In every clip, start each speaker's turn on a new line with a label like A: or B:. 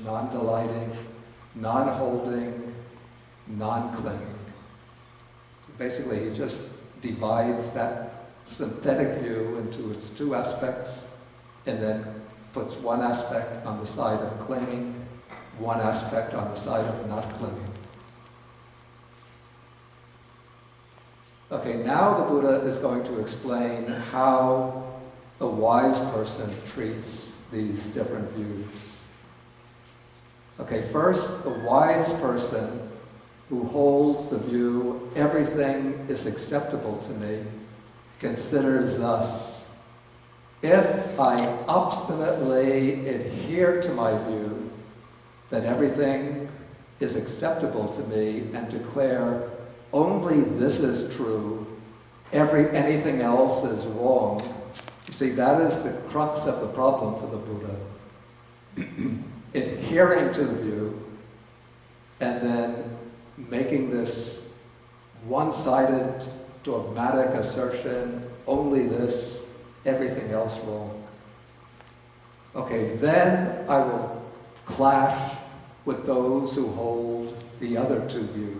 A: non-delighting, non-holding, non-clinging. So basically he just divides that synthetic view into its two aspects and then puts one aspect on the side of clinging, one aspect on the side of not clinging. Okay, now the Buddha is going to explain how a wise person treats these different views. Okay, first, a wise person who holds the view, everything is acceptable to me, considers thus, if I obstinately adhere to my view that everything is acceptable to me and declare only this is true, anything else is wrong. You see, that is the crux of the problem for the Buddha. Adhering to the view and then making this one-sided, dogmatic assertion, only this, everything else wrong. Okay, then I will clash with those who hold the other two views.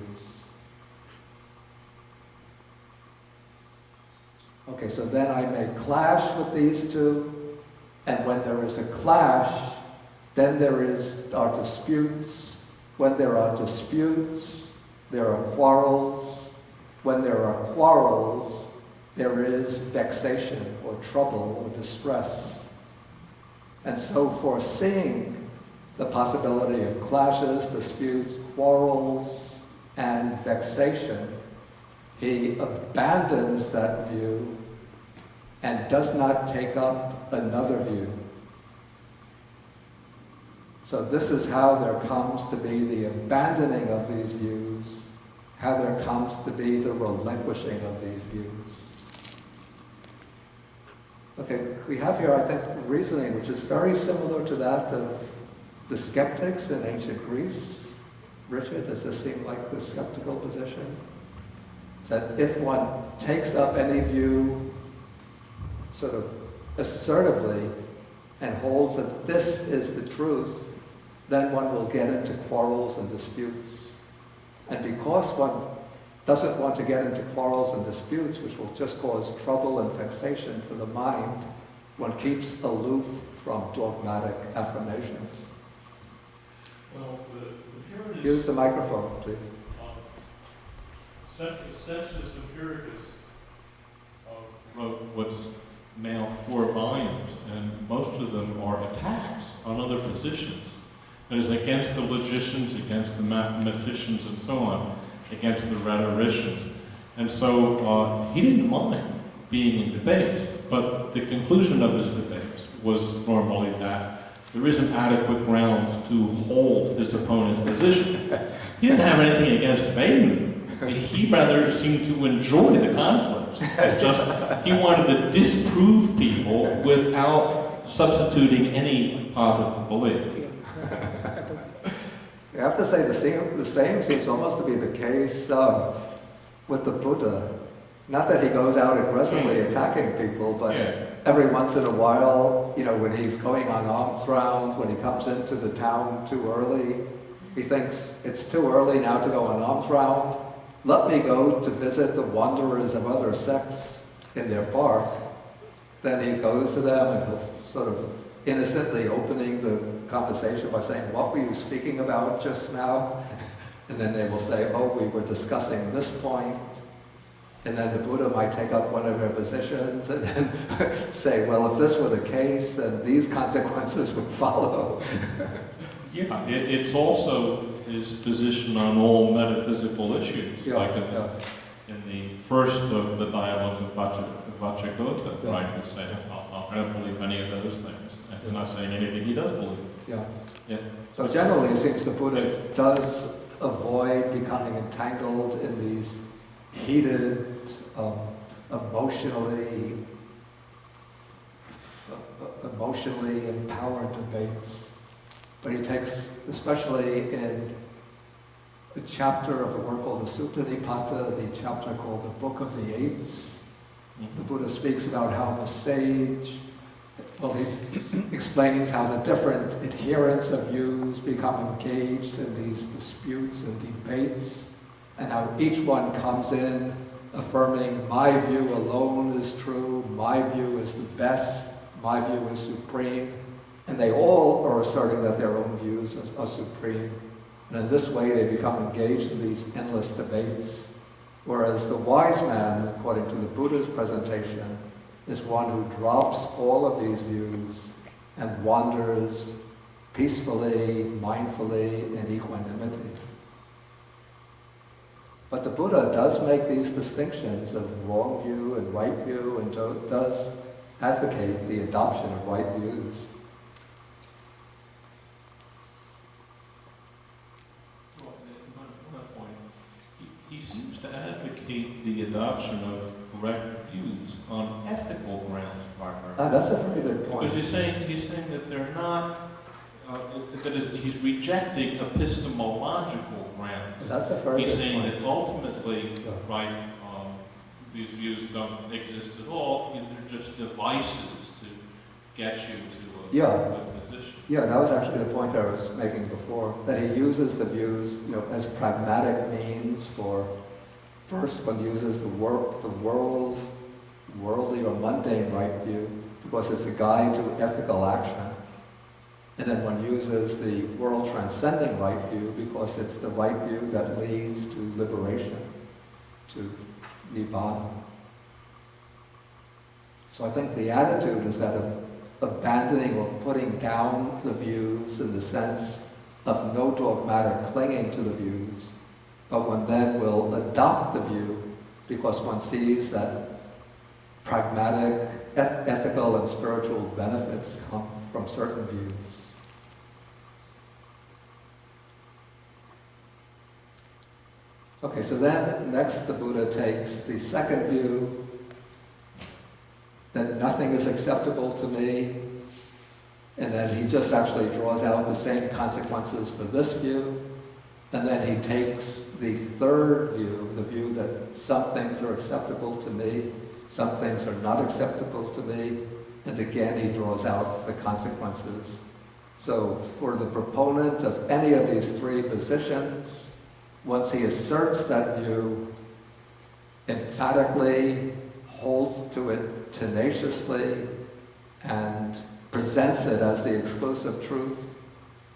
A: Okay, so then I may clash with these two, and when there is a clash, then there are disputes. When there are disputes, there are quarrels. When there are quarrels, there is vexation or trouble or distress. And so foreseeing the possibility of clashes, disputes, quarrels, and vexation, he abandons that view and does not take up another view. So this is how there comes to be the abandoning of these views, how there comes to be the relinquishing of these views. Okay, we have here, I think, reasoning which is very similar to that of the skeptics in ancient Greece. Richard, does this seem like the skeptical position? That if one takes up any view sort of assertively and holds that this is the truth, then one will get into quarrels and disputes. And because one doesn't want to get into quarrels and disputes, which will just cause trouble and vexation for the mind, one keeps aloof from dogmatic affirmations.
B: Well, the Puritan
A: Use the microphone, please.
B: Sextus Empiricus wrote what's now 4 volumes, and most of them are attacks on other positions. It is against the logicians, against the mathematicians, and so on, against the rhetoricians. And so he didn't mind being in debates, but the conclusion of his debates was normally that there isn't adequate grounds to hold his opponent's position. He didn't have anything against debating them. He rather seemed to enjoy the conflicts. He wanted to disprove people without substituting any positive belief.
A: I have to say the same seems almost to be the case with the Buddha. Not that he goes out aggressively attacking people, but every once in a while, you know, when he's going on alms round, when he comes into the town too early, he thinks it's too early now to go on alms round. Let me go to visit the wanderers of other sects in their park. Then he goes to them and he'll sort of innocently opening the conversation by saying, what were you speaking about just now? And then they will say, oh, we were discussing this point. And then the Buddha might take up one of their positions and then say, well, if this were the case, then these consequences would follow.
B: Yeah, it's also his position on all metaphysical issues. Like in the first of the dialogues of Vajragota, right? He's saying, I don't believe any of those things. And he's not saying anything he does believe.
A: Yeah. So generally, it seems the Buddha does avoid becoming entangled in these heated, emotionally empowered debates. But he takes, especially in the chapter of the work called the Sutta Nipata, the chapter called the Book of the Eights, the Buddha speaks about how the sage Well, he explains how the different adherents of views become engaged in these disputes and debates, and how each one comes in affirming, my view alone is true, my view is the best, my view is supreme, and they all are asserting that their own views are supreme. And in this way they become engaged in these endless debates, whereas the wise man, according to the Buddha's presentation, is one who drops all of these views and wanders peacefully, mindfully, in equanimity. But the Buddha does make these distinctions of wrong view and right view, and does advocate the adoption of right views.
B: Well, one point, he seems to advocate the adoption of correct views on ethical grounds, primarily.
A: That's a very good point.
B: Because he's saying that they're not, he's rejecting epistemological grounds.
A: That's a very
B: He's
A: good
B: saying
A: point.
B: that ultimately, right, these views don't exist at all, and they're just devices to get you to a good position.
A: Yeah, that was actually the point I was making before, that he uses the views, as pragmatic means for, first one uses the worldly or mundane right view, because it's a guide to ethical action. And then one uses the world transcending right view because it's the right view that leads to liberation, to Nibbana. So I think the attitude is that of abandoning or putting down the views in the sense of no dogmatic clinging to the views, but one then will adopt the view because one sees that pragmatic, ethical, and spiritual benefits come from certain views. Okay, so then next the Buddha takes the second view, that nothing is acceptable to me, and then he just actually draws out the same consequences for this view, and then he takes the third view, the view that some things are acceptable to me, some things are not acceptable to me, and again he draws out the consequences. So for the proponent of any of these three positions, once he asserts that view, emphatically holds to it tenaciously, and presents it as the exclusive truth,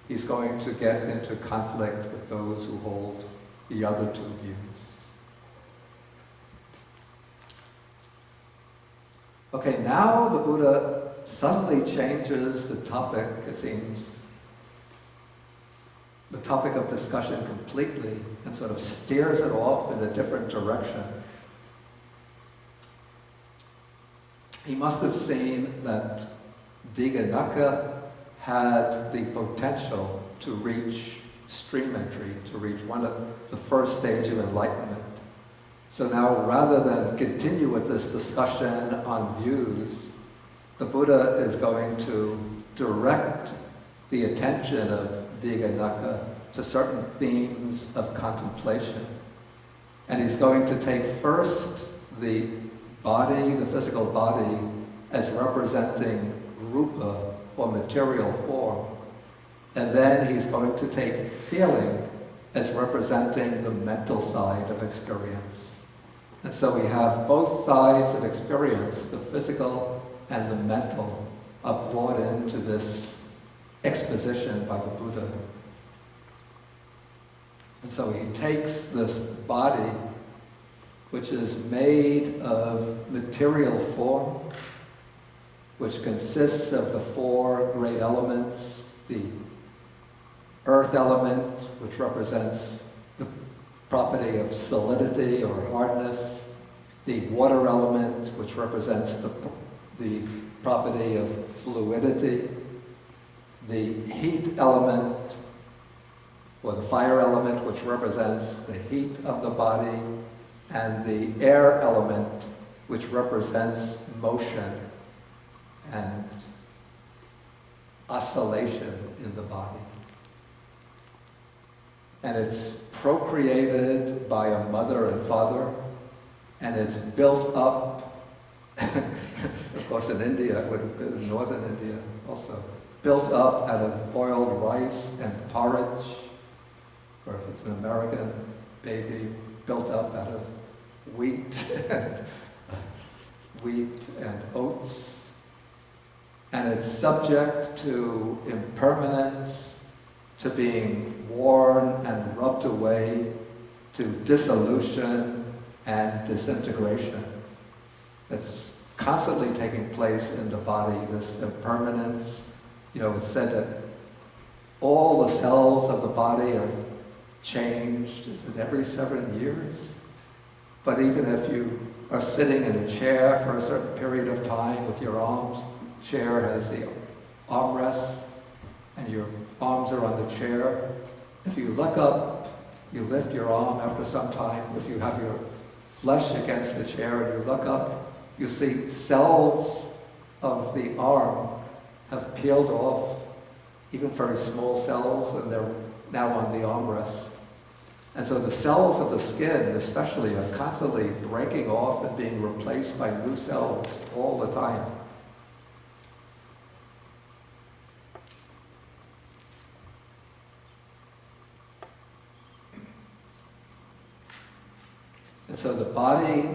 A: he's going to get into conflict with those who hold the other two views. Okay, now the Buddha suddenly changes the topic, it seems, the topic of discussion completely, and sort of steers it off in a different direction. He must have seen that Dighanaka had the potential to reach stream entry, to reach one of the first stage of enlightenment. So now, rather than continue with this discussion on views, the Buddha is going to direct the attention of Dighanaka to certain themes of contemplation. And he's going to take first the body, the physical body, as representing rupa, or material form. And then he's going to take feeling as representing the mental side of experience. And so we have both sides of experience, the physical and the mental, are brought into this exposition by the Buddha. And so he takes this body, which is made of material form, which consists of the four great elements, the earth element, which represents the property of solidity or hardness, the water element, which represents the property of fluidity, the heat element, or the fire element, which represents the heat of the body, and the air element, which represents motion and oscillation in the body. And it's procreated by a mother and father, and it's built up, of course in India, it would have been in northern India also. Built up out of boiled rice and porridge, or if it's an American baby, built up out of wheat and oats. And it's subject to impermanence, to being worn and rubbed away, to dissolution and disintegration. It's constantly taking place in the body, this impermanence. It's said that all the cells of the body are changed, is it every 7 years? But even if you are sitting in a chair for a certain period of time with your arms, the chair has the armrests, and your arms are on the chair. If you look up, you lift your arm after some time. If you have your flesh against the chair and you look up, you see cells of the arm have peeled off, even very small cells, and they're now on the armrest. And so the cells of the skin especially are constantly breaking off and being replaced by new cells all the time. And so the body,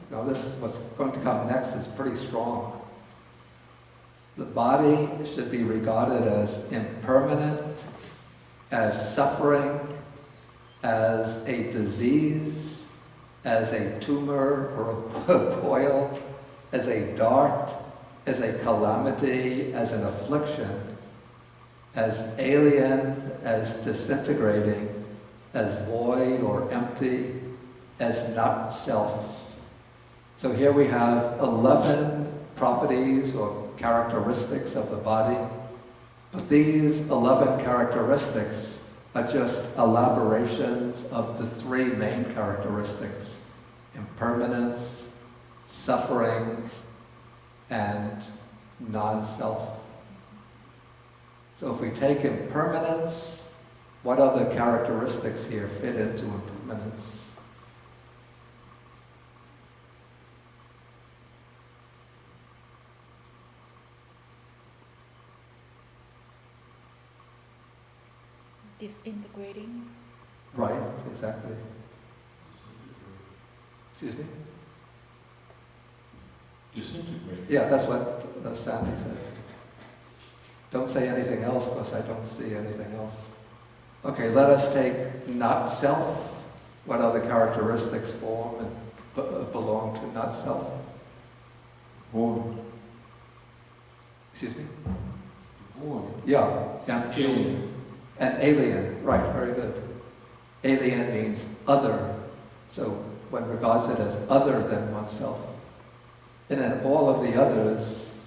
A: what's going to come next is pretty strong. The body should be regarded as impermanent, as suffering, as a disease, as a tumor or a boil, as a dart, as a calamity, as an affliction, as alien, as disintegrating, as void or empty, as not self. So here we have 11 properties or characteristics of the body, but these 11 characteristics are just elaborations of the 3 main characteristics: impermanence, suffering, and non-self. So if we take impermanence, what other characteristics here fit into impermanence?
C: Disintegrating.
A: Right, exactly. Excuse me?
B: Disintegrating.
A: Yeah, that's what Sandy said. Don't say anything else because I don't see anything else. Okay, let us take not self. What other characteristics form and belong to not self?
B: Void.
A: Excuse me?
B: Void.
A: Yeah.
B: Alien.
A: And alien, right, very good. Alien means other, so one regards it as other than oneself. And then all of the others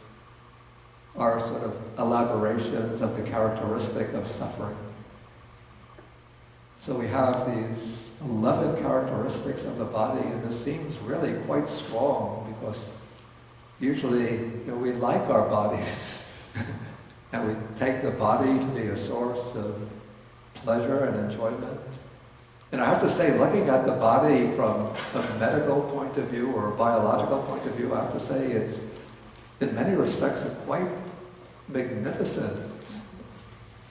A: are sort of elaborations of the characteristic of suffering. So we have these 11 characteristics of the body, and this seems really quite strong because usually we like our bodies. And we take the body to be a source of pleasure and enjoyment. And I have to say, looking at the body from a medical point of view or a biological point of view, I have to say it's, in many respects, a quite magnificent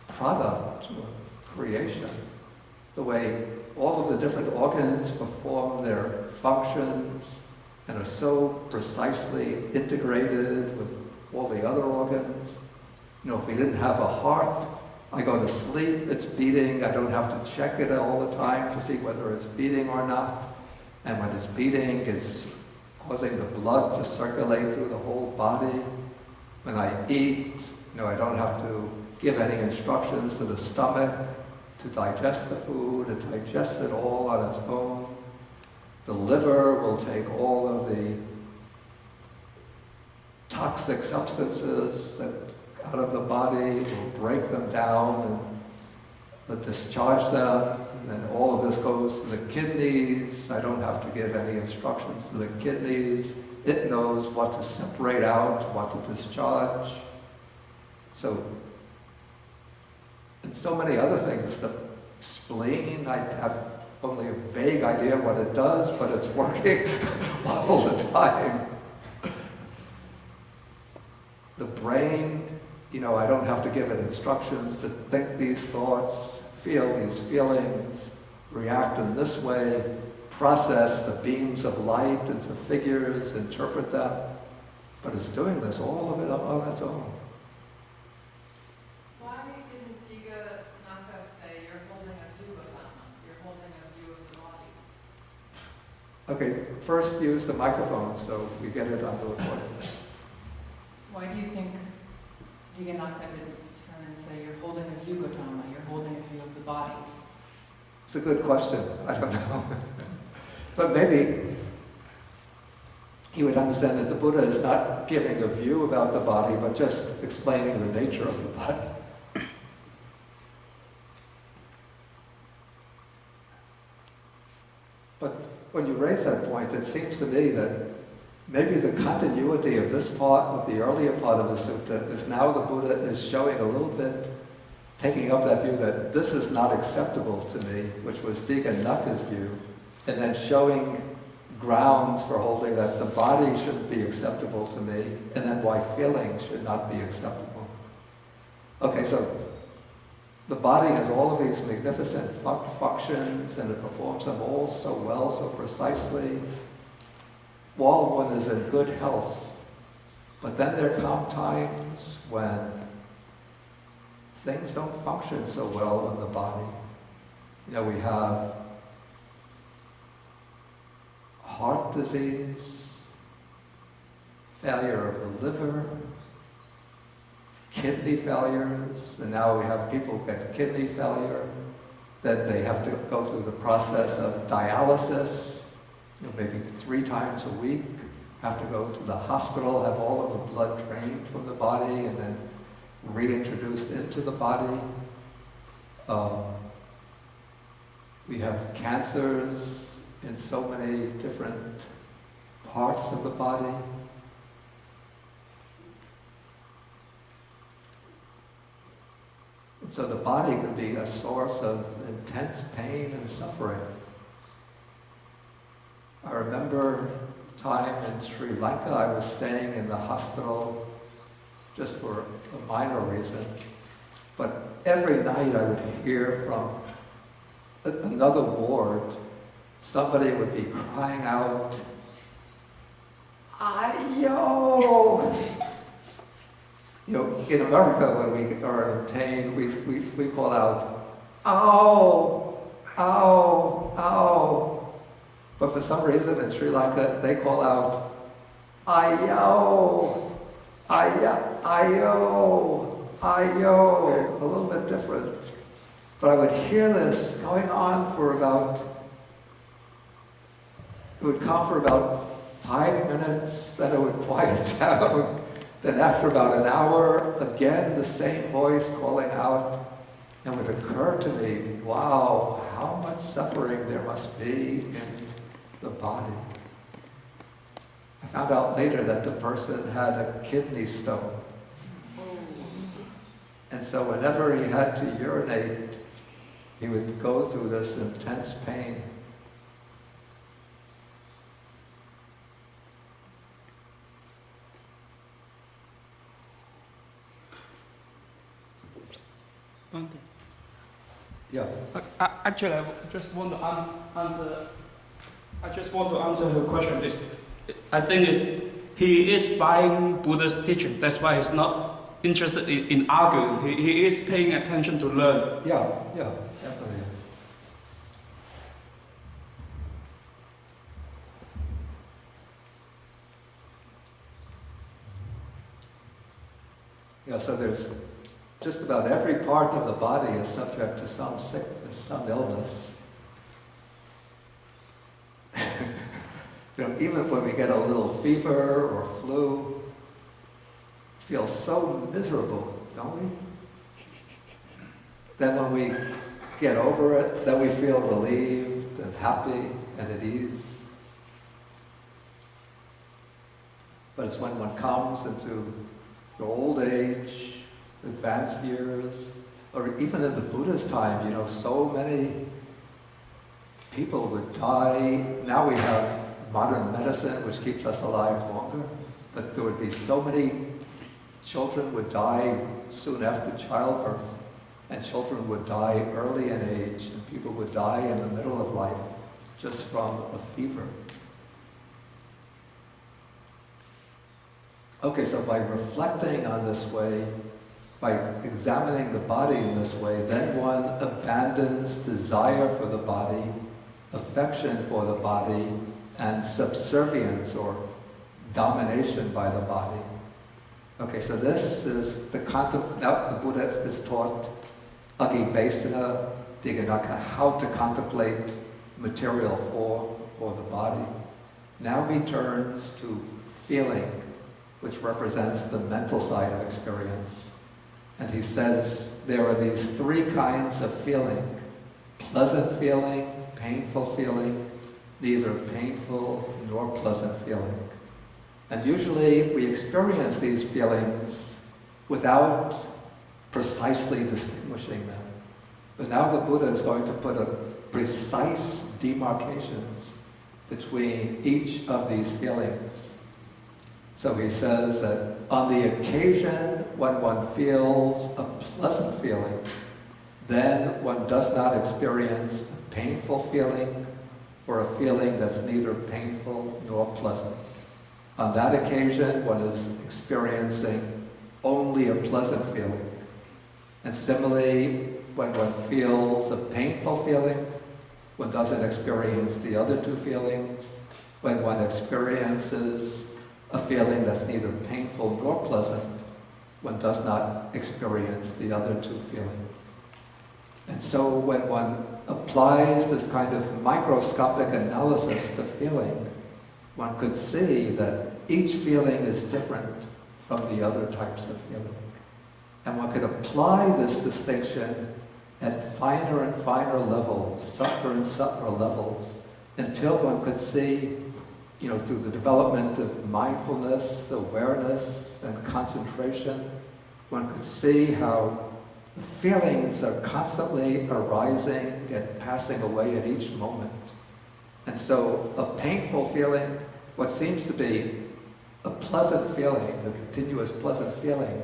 A: product or creation. The way all of the different organs perform their functions and are so precisely integrated with all the other organs. If we didn't have a heart, I go to sleep, it's beating, I don't have to check it all the time to see whether it's beating or not. And when it's beating, it's causing the blood to circulate through the whole body. When I eat, I don't have to give any instructions to the stomach to digest the food, it digests it all on its own. The liver will take all of the toxic substances that out of the body, will break them down and discharge them, and then all of this goes to the kidneys. I don't have to give any instructions to the kidneys. It knows what to separate out, what to discharge. So, and so many other things. The spleen, I have only a vague idea what it does, but it's working all the time. the brain, I don't have to give it instructions to think these thoughts, feel these feelings, react in this way, process the beams of light into figures, interpret them. But it's doing this, all of it on its own.
C: Why didn't Dighanaka say you're holding a view of Dhamma, you're holding a view of the body?
A: Okay, first use the microphone so we get it on the recording.
C: Why do you think Dighanaka didn't turn and say you're holding a view of Dhamma, you're holding a view of the body?
A: It's a good question. I don't know. But maybe he would understand that the Buddha is not giving a view about the body, but just explaining the nature of the body. But when you raise that point, it seems to me that maybe the continuity of this part with the earlier part of the sutta is now the Buddha is showing a little bit, taking up that view that this is not acceptable to me, which was Dighanaka's view, and then showing grounds for holding that the body shouldn't be acceptable to me, and then why feeling should not be acceptable. Okay, so the body has all of these magnificent functions, and it performs them all so well, so precisely, while one is in good health. But then there come times when things don't function so well in the body. We have heart disease, failure of the liver, kidney failures, and now we have people who get kidney failure, that they have to go through the process of dialysis, maybe 3 times a week, have to go to the hospital, have all of the blood drained from the body and then reintroduced into the body. We have cancers in so many different parts of the body. And so the body can be a source of intense pain and suffering. I remember a time in Sri Lanka, I was staying in the hospital just for a minor reason, but every night I would hear from another ward, somebody would be crying out, "Ayo!" In America, when we are in pain, we call out, "Ow! Ow! Ow!" But for some reason in Sri Lanka, they call out, "Ayo! Ayo! Ayo! Ayo!" A little bit different. But I would hear this going on for it would come for about 5 minutes, then it would quiet down. Then after about an hour, again the same voice calling out, and it would occur to me, wow, how much suffering there must be in the body. I found out later that the person had a kidney stone. And so whenever he had to urinate, he would go through this intense pain.
D: One thing.
A: Yeah.
D: Actually, I just want to answer. I just want to answer her question. I think he is buying Buddha's teaching. That's why he's not interested in arguing. He is paying attention to learn.
A: Yeah, definitely. So there's just about every part of the body is subject to some sickness, some illness. Even when we get a little fever or flu, feel so miserable, don't we? Then when we get over it, then we feel relieved and happy and at ease. But it's when one comes into your old age, advanced years, or even in the Buddha's time, so many people would die. Now we have modern medicine, which keeps us alive longer, but there would be so many children would die soon after childbirth, and children would die early in age, and people would die in the middle of life just from a fever. Okay, so by reflecting on this way, by examining the body in this way, then one abandons desire for the body, affection for the body, and subservience or domination by the body. Okay, so this is the now the Buddha is taught Adivesana Dighanaka, how to contemplate material form or the body. Now he turns to feeling, which represents the mental side of experience. And he says there are these three kinds of feeling: pleasant feeling, painful feeling, neither painful nor pleasant feeling. And usually we experience these feelings without precisely distinguishing them. But now the Buddha is going to put a precise demarcations between each of these feelings. So he says that on the occasion when one feels a pleasant feeling, then one does not experience a painful feeling or a feeling that's neither painful nor pleasant. On that occasion, one is experiencing only a pleasant feeling. And similarly, when one feels a painful feeling, one doesn't experience the other two feelings. When one experiences a feeling that's neither painful nor pleasant, one does not experience the other two feelings. And so when one applies this kind of microscopic analysis to feeling, one could see that each feeling is different from the other types of feeling. And one could apply this distinction at finer and finer levels, subtler and subtler levels, until one could see, through the development of mindfulness, awareness, and concentration, one could see how the feelings are constantly arising and passing away at each moment. And so a painful feeling, what seems to be a pleasant feeling, a continuous pleasant feeling,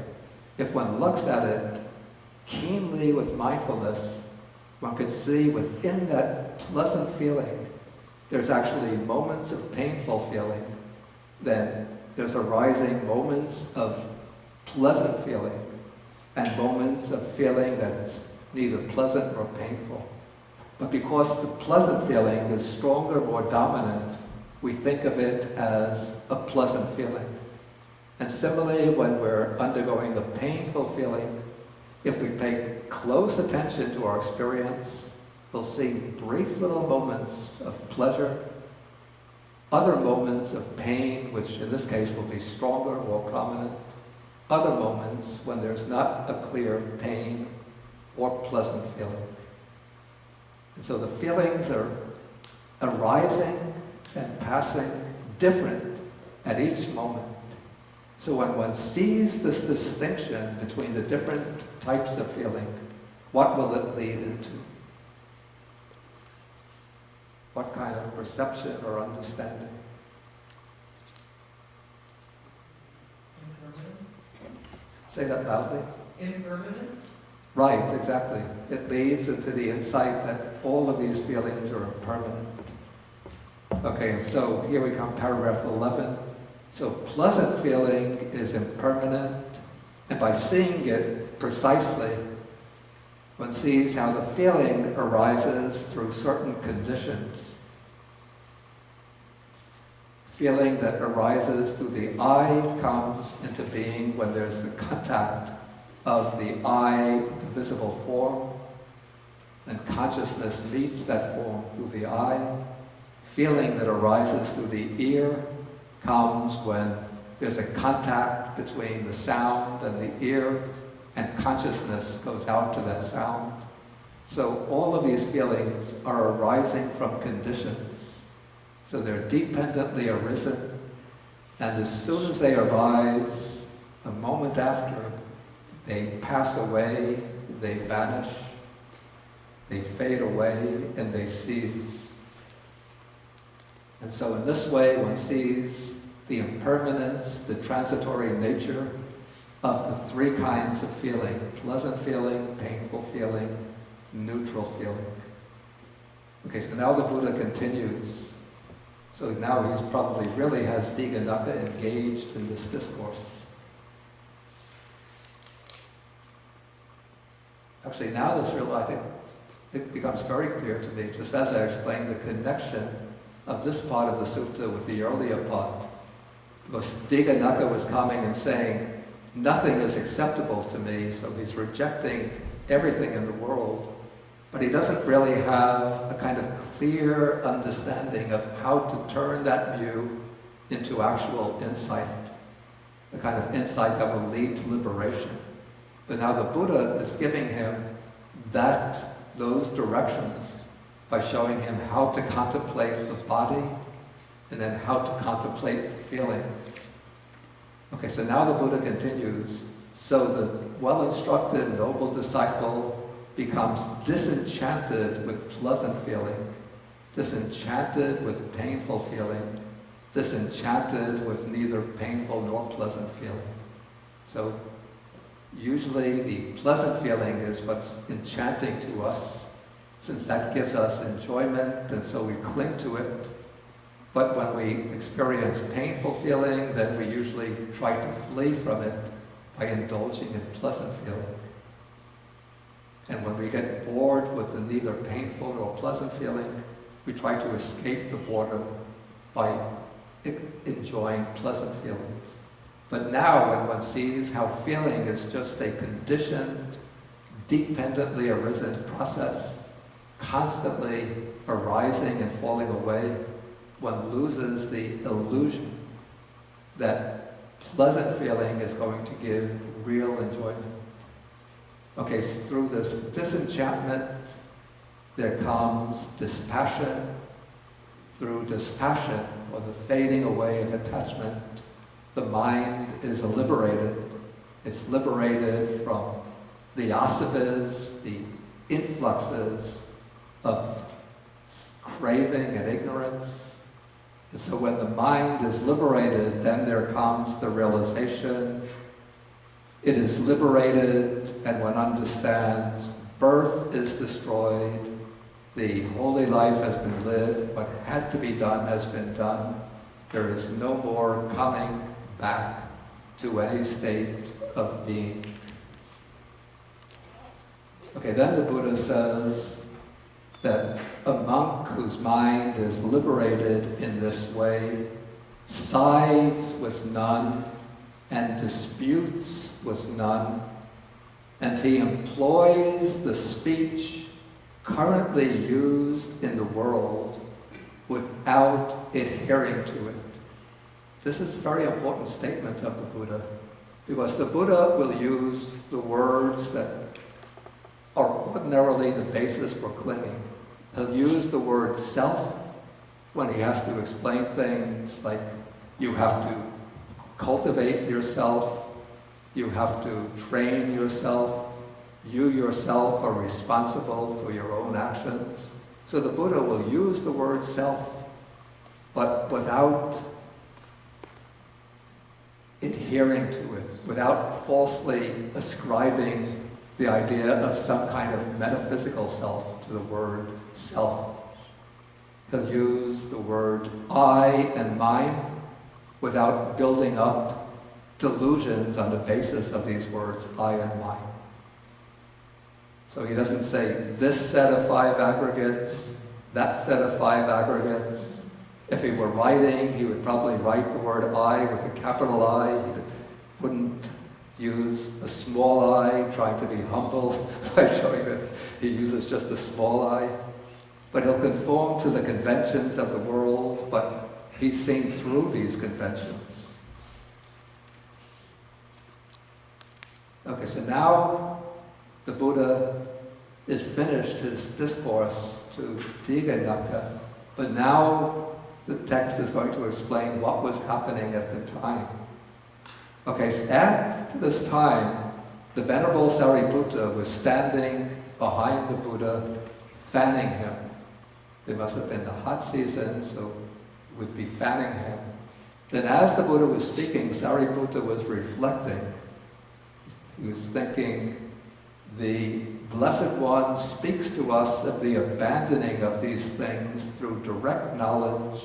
A: if one looks at it keenly with mindfulness, one could see within that pleasant feeling, there's actually moments of painful feeling, then there's arising moments of pleasant feeling, and moments of feeling that's neither pleasant nor painful. But because the pleasant feeling is stronger, more dominant, we think of it as a pleasant feeling. And similarly, when we're undergoing a painful feeling, if we pay close attention to our experience, we'll see brief little moments of pleasure, other moments of pain, which in this case will be stronger, more prominent, other moments when there's not a clear pain or pleasant feeling. And so the feelings are arising and passing different at each moment. So when one sees this distinction between the different types of feeling, what will it lead into? What kind of perception or understanding?
E: Impermanence?
A: Say that loudly.
E: Impermanence?
A: Right, exactly. It leads into the insight that all of these feelings are impermanent. Okay, and so here we come, paragraph 11. So pleasant feeling is impermanent, and by seeing it precisely, one sees how the feeling arises through certain conditions. Feeling that arises through the eye comes into being when there's the contact of the eye, the visible form, and consciousness meets that form through the eye. Feeling that arises through the ear comes when there's a contact between the sound and the ear, and consciousness goes out to that sound. So all of these feelings are arising from conditions. So they're dependently arisen, and as soon as they arise, a moment after, they pass away, they vanish, they fade away, and they cease. And so in this way, one sees the impermanence, the transitory nature of the three kinds of feeling: pleasant feeling, painful feeling, neutral feeling. Okay, so now the Buddha continues. So now he's probably really has Dighanaka engaged in this discourse. Actually, now this I think it becomes very clear to me, just as I explained the connection of this part of the sutta with the earlier part. Because Dighanaka was coming and saying, nothing is acceptable to me, so he's rejecting everything in the world. But he doesn't really have a kind of clear understanding of how to turn that view into actual insight, the kind of insight that will lead to liberation. But now the Buddha is giving him those directions by showing him how to contemplate the body and then how to contemplate feelings. Okay, so now the Buddha continues. So the well-instructed, noble disciple becomes disenchanted with pleasant feeling, disenchanted with painful feeling, disenchanted with neither painful nor pleasant feeling. So usually the pleasant feeling is what's enchanting to us, since that gives us enjoyment, and so we cling to it. But when we experience painful feeling, then we usually try to flee from it by indulging in pleasant feeling. And when we get bored with the neither painful nor pleasant feeling, we try to escape the boredom by enjoying pleasant feelings. But now when one sees how feeling is just a conditioned, dependently arisen process, constantly arising and falling away, one loses the illusion that pleasant feeling is going to give real enjoyment. Okay, so through this disenchantment, there comes dispassion. Through dispassion, or the fading away of attachment, the mind is liberated. It's liberated from the asavas, the influxes of craving and ignorance. And so when the mind is liberated, then there comes the realization. It is liberated, and one understands birth is destroyed, the holy life has been lived, what had to be done has been done. There is no more coming back to any state of being. Okay, then the Buddha says that a monk whose mind is liberated in this way sides with none and disputes with none, and he employs the speech currently used in the world without adhering to it. This is a very important statement of the Buddha, because the Buddha will use the words that are ordinarily the basis for clinging. He'll use the word self when he has to explain things like you have to cultivate yourself, you have to train yourself, you yourself are responsible for your own actions. So the Buddha will use the word self, but without adhering to it, without falsely ascribing the idea of some kind of metaphysical self to the word self. He'll use the word I and mine without building up delusions on the basis of these words, I and mine. So he doesn't say this set of 5 aggregates, that set of 5 aggregates. If he were writing, he would probably write the word I with a capital I. He wouldn't use a small I, trying to be humble by showing that he uses just a small I. But he'll conform to the conventions of the world, but he's seen through these conventions. Okay, so now the Buddha is finished his discourse to Dighanaka, but now the text is going to explain what was happening at the time. Okay, so at this time, the Venerable Sariputta was standing behind the Buddha, fanning him. It must have been the hot season, so it would be fanning him. Then as the Buddha was speaking, Sariputta was reflecting. He was thinking, the Blessed One speaks to us of the abandoning of these things through direct knowledge.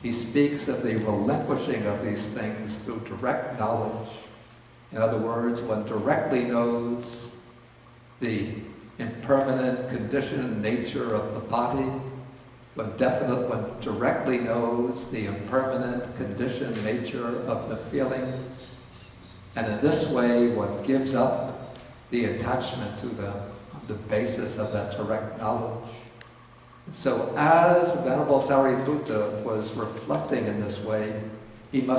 A: He speaks of the relinquishing of these things through direct knowledge. In other words, one directly knows the impermanent conditioned nature of the body. One directly knows the impermanent conditioned nature of the feelings. And in this way, one gives up the attachment to them on the basis of that direct knowledge. And so as Venerable Sariputta was reflecting in this way, his mind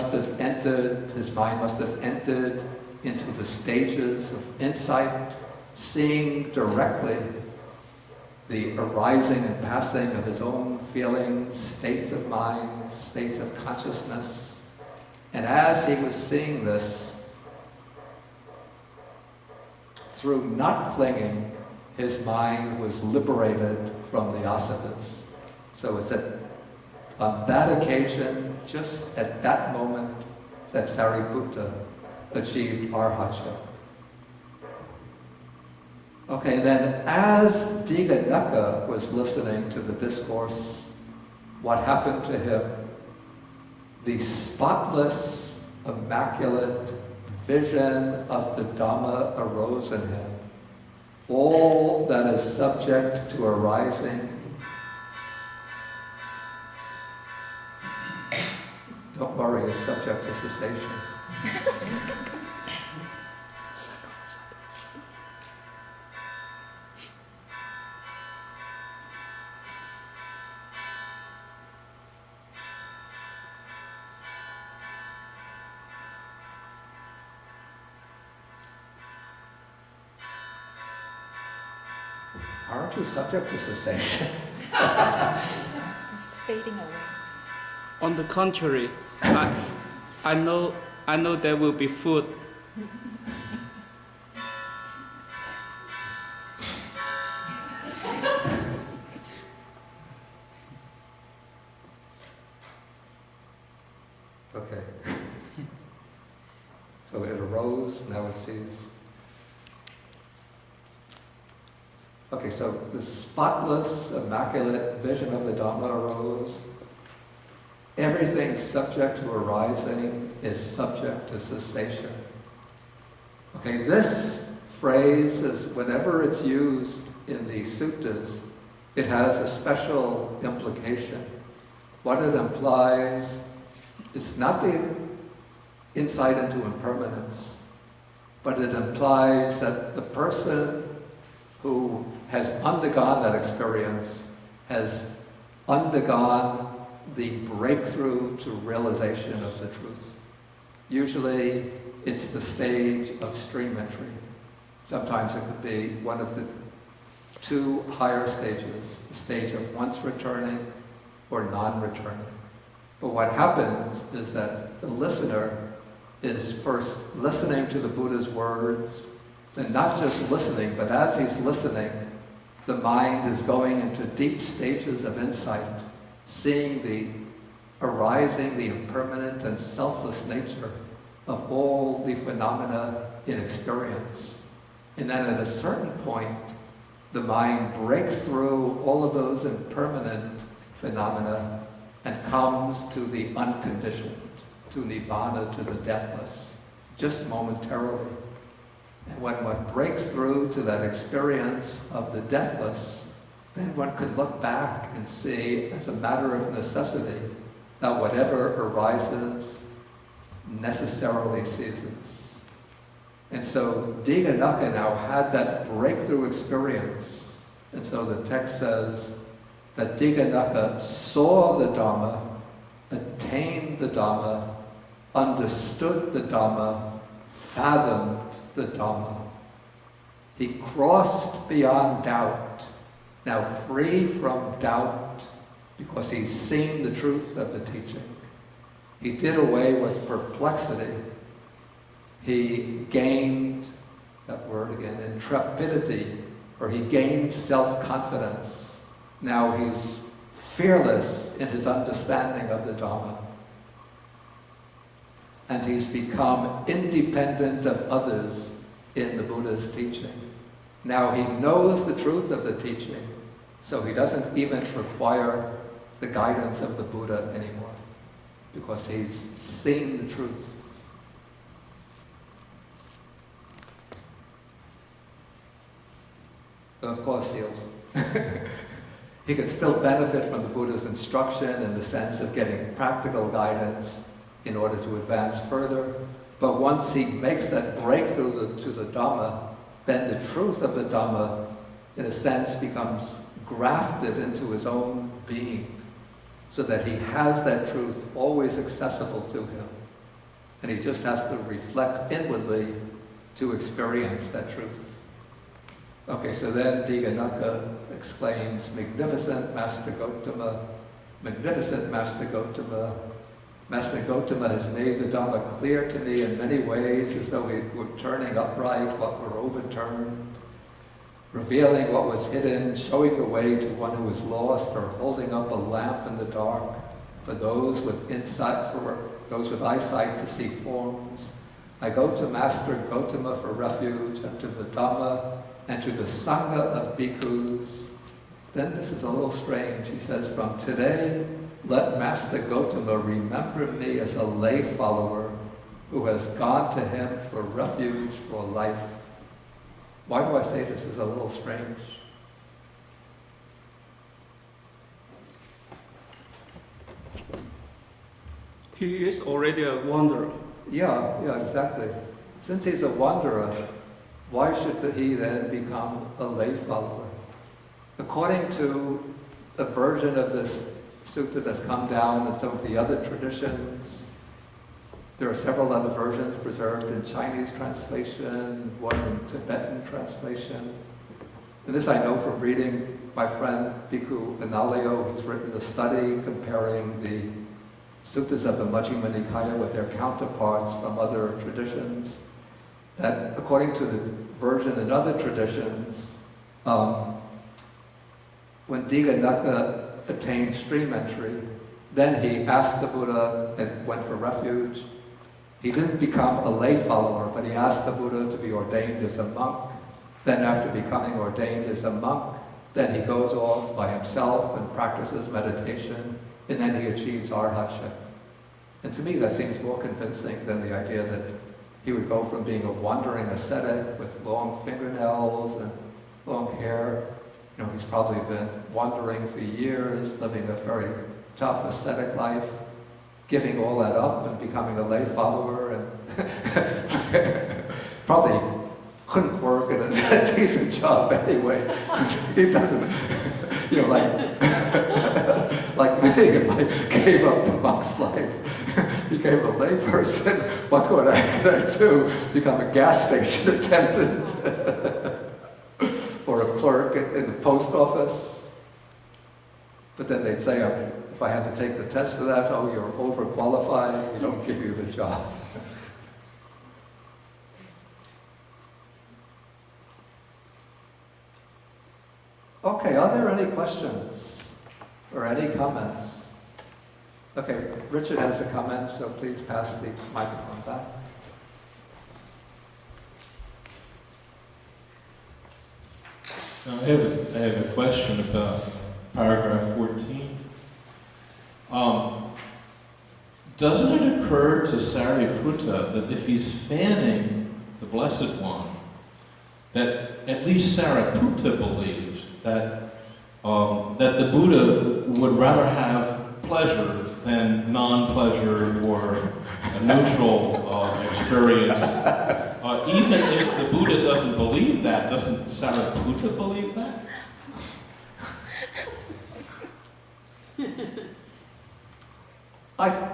A: must have entered into the stages of insight, seeing directly the arising and passing of his own feelings, states of mind, states of consciousness. And as he was seeing this, through not clinging, his mind was liberated from the asavas. So it's on that occasion, just at that moment, that Sariputta achieved arhatship. Okay, then as Dighanaka was listening to the discourse, what happened to him? The spotless, immaculate vision of the Dhamma arose in him. All that is subject to arising, don't worry, is subject to cessation. Aren't you subject to cessation?
F: It's fading away.
D: On the contrary, I know there will be food.
A: Okay. So it arose, now it ceased. Okay, so the spotless, immaculate vision of the Dhamma arose. Everything subject to arising is subject to cessation. Okay, this phrase is, whenever it's used in the suttas, it has a special implication. What it implies is not the insight into impermanence, but it implies that the person who has undergone that experience has undergone the breakthrough to realization of the truth. Usually it's the stage of stream entry. Sometimes it could be one of the two higher stages, the stage of once returning or non-returning. But what happens is that the listener is first listening to the Buddha's words, and not just listening, but as he's listening, the mind is going into deep stages of insight, seeing the arising, the impermanent and selfless nature of all the phenomena in experience. And then at a certain point, the mind breaks through all of those impermanent phenomena and comes to the unconditioned, to Nibbana, to the deathless, just momentarily. And when one breaks through to that experience of the deathless, then one could look back and see, as a matter of necessity, that whatever arises necessarily ceases. And so Dighanaka now had that breakthrough experience. And so the text says that Dighanaka saw the Dhamma, attained the Dhamma, understood the Dhamma, fathomed the Dhamma. He crossed beyond doubt, now free from doubt, because he's seen the truth of the teaching. He did away with perplexity. He gained, that word again, intrepidity, or he gained self-confidence. Now he's fearless in his understanding of the Dhamma. And he's become independent of others in the Buddha's teaching. Now he knows the truth of the teaching, so he doesn't even require the guidance of the Buddha anymore, because he's seen the truth. Of course, he could still benefit from the Buddha's instruction in the sense of getting practical guidance in order to advance further. But once he makes that breakthrough to the Dhamma, then the truth of the Dhamma, in a sense, becomes grafted into his own being, so that he has that truth always accessible to him. And he just has to reflect inwardly to experience that truth. Okay, so then Dighanaka exclaims, "Magnificent Master Gautama, magnificent Master Gautama. Master Gautama has made the Dhamma clear to me in many ways, as though we were turning upright what were overturned, revealing what was hidden, showing the way to one who is lost, or holding up a lamp in the dark for those with insight, for those with eyesight to see forms. I go to Master Gautama for refuge, and to the Dhamma, and to the Sangha of bhikkhus." Then this is a little strange. He says, "From today, let Master Gautama remember me as a lay follower who has gone to him for refuge for life." Why do I say this is a little strange?
D: He is already a wanderer.
A: Yeah, exactly. Since he's a wanderer, why should he then become a lay follower? According to a version of this sutta that's come down in some of the other traditions, there are several other versions preserved in Chinese translation, one in Tibetan translation. And this I know from reading my friend Bhikkhu Analayo. He's written a study comparing the suttas of the Majjhima Nikaya with their counterparts from other traditions, that according to the version in other traditions, when Dighanaka attained stream entry, then he asked the Buddha and went for refuge. He didn't become a lay follower, but he asked the Buddha to be ordained as a monk. Then after becoming ordained as a monk, then he goes off by himself and practices meditation, and then he achieves arhatship. And to me that seems more convincing than the idea that he would go from being a wandering ascetic with long fingernails and long hair. You know, he's probably been wandering for years, living a very tough ascetic life, giving all that up and becoming a lay follower, and probably couldn't work at a decent job anyway. He doesn't, you know, like me, if I gave up the monk's life, became a lay person, what could I do? Become a gas station attendant or a clerk in the post office? But then they'd say, if I had to take the test for that, oh, you're overqualified, we don't give you the job. Okay, are there any questions or any comments? Okay, Richard has a comment, so please pass the microphone back.
B: Now, I have a question about paragraph 14. Doesn't it occur to Sariputta that if he's fanning the Blessed One, that at least Sariputta believes that that the Buddha would rather have pleasure than non-pleasure or a neutral experience? Even if the Buddha doesn't believe that, doesn't Sariputta believe that?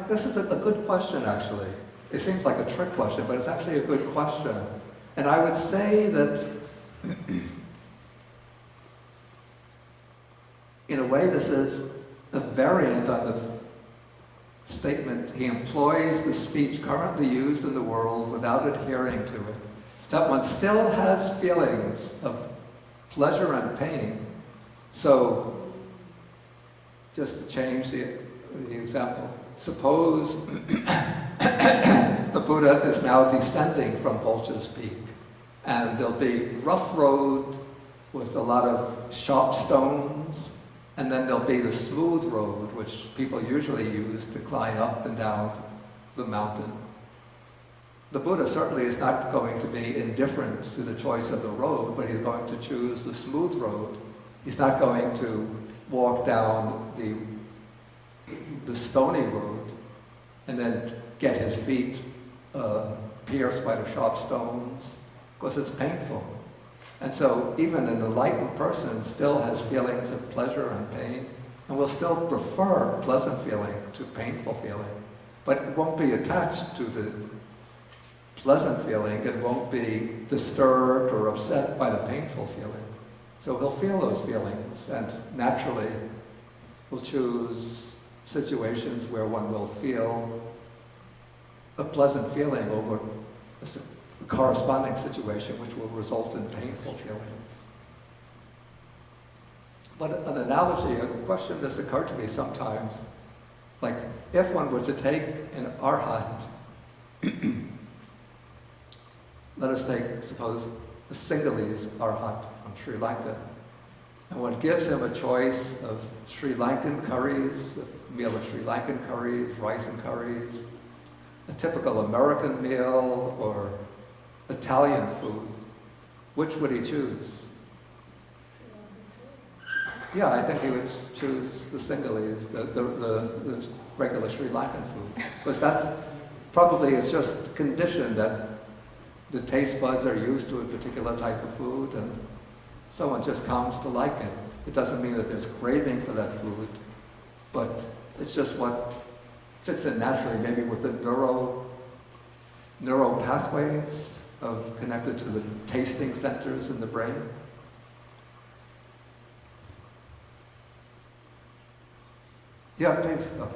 A: This is a good question, actually. It seems like a trick question, but it's actually a good question. And I would say that, in a way, this is a variant on the statement, he employs the speech currently used in the world without adhering to it. That one still has feelings of pleasure and pain. So, just to change the example, suppose the Buddha is now descending from Vulture's Peak, And there'll be rough road with a lot of sharp stones, and then there'll be the smooth road, which people usually use to climb up and down the mountain. The Buddha certainly is not going to be indifferent to the choice of the road, but he's going to choose the smooth road. He's not going to walk down the stony road and then get his feet pierced by the sharp stones, because it's painful. And so even an enlightened person still has feelings of pleasure and pain, and will still prefer pleasant feeling to painful feeling, but it won't be attached to the pleasant feeling. It won't be disturbed or upset by the painful feeling. So he'll feel those feelings, and naturally will choose situations where one will feel a pleasant feeling over a corresponding situation which will result in painful feelings. But an analogy, a question that's occurred to me sometimes, like if one were to take an arhat, let us take, suppose, a Sinhalese arhat from Sri Lanka, and one gives him a choice of Sri Lankan curries, a meal of Sri Lankan curries, rice and curries, a typical American meal, or Italian food. Which would he choose? Yeah, I think he would choose the Sinhalese, the regular Sri Lankan food, because that's probably, it's just conditioned that the taste buds are used to a particular type of food, and someone just comes to like it. It doesn't mean that there's craving for that food, but it's just what fits in naturally, maybe with the neural pathways connected to the tasting centers in the brain. Yeah, please. Oh.